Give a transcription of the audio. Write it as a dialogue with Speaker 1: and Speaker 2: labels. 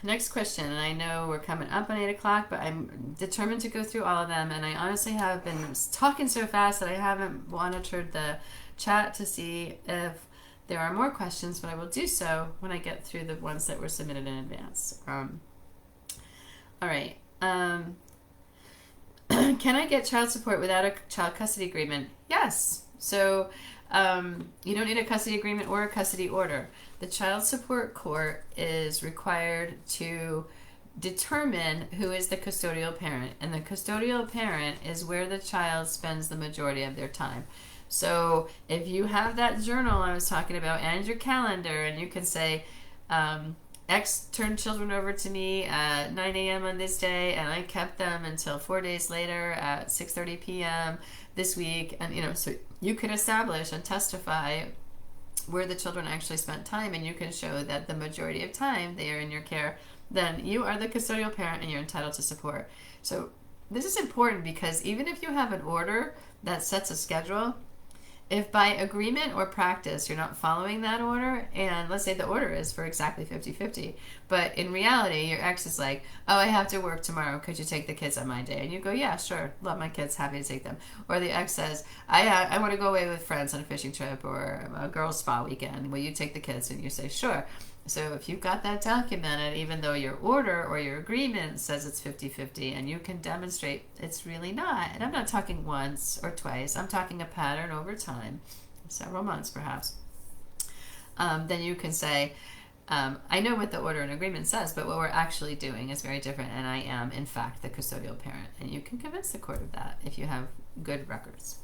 Speaker 1: next question, and I know we're coming up on 8 o'clock, but I'm determined to go through all of them, and I honestly have been talking so fast that I haven't monitored the chat to see if there are more questions, but I will do so when I get through the ones that were submitted in advance. All right. Can I get child support without a child custody agreement? Yes. So you don't need a custody agreement or a custody order. The child support court is required to determine who is the custodial parent, and the custodial parent is where the child spends the majority of their time. So if you have that journal I was talking about and your calendar, and you can say, X turned children over to me at 9 a.m. on this day, and I kept them until 4 days later at 6:30 p.m. this week, and so you can establish and testify where the children actually spent time, and you can show that the majority of time they are in your care, then you are the custodial parent and you're entitled to support. So this is important because even if you have an order that sets a schedule, if by agreement or practice you're not following that order, and let's say the order is for exactly 50-50, but in reality your ex is like, oh, I have to work tomorrow, could you take the kids on my day? And you go, yeah, sure, love my kids, happy to take them. Or the ex says, I want to go away with friends on a fishing trip or a girls' spa weekend, will you take the kids? And you say, sure. So if you've got that documented, even though your order or your agreement says it's 50-50, and you can demonstrate it's really not, and I'm not talking once or twice, I'm talking a pattern over time, several months perhaps, then you can say, I know what the order and agreement says, but what we're actually doing is very different, and I am, in fact, the custodial parent. And you can convince the court of that if you have good records.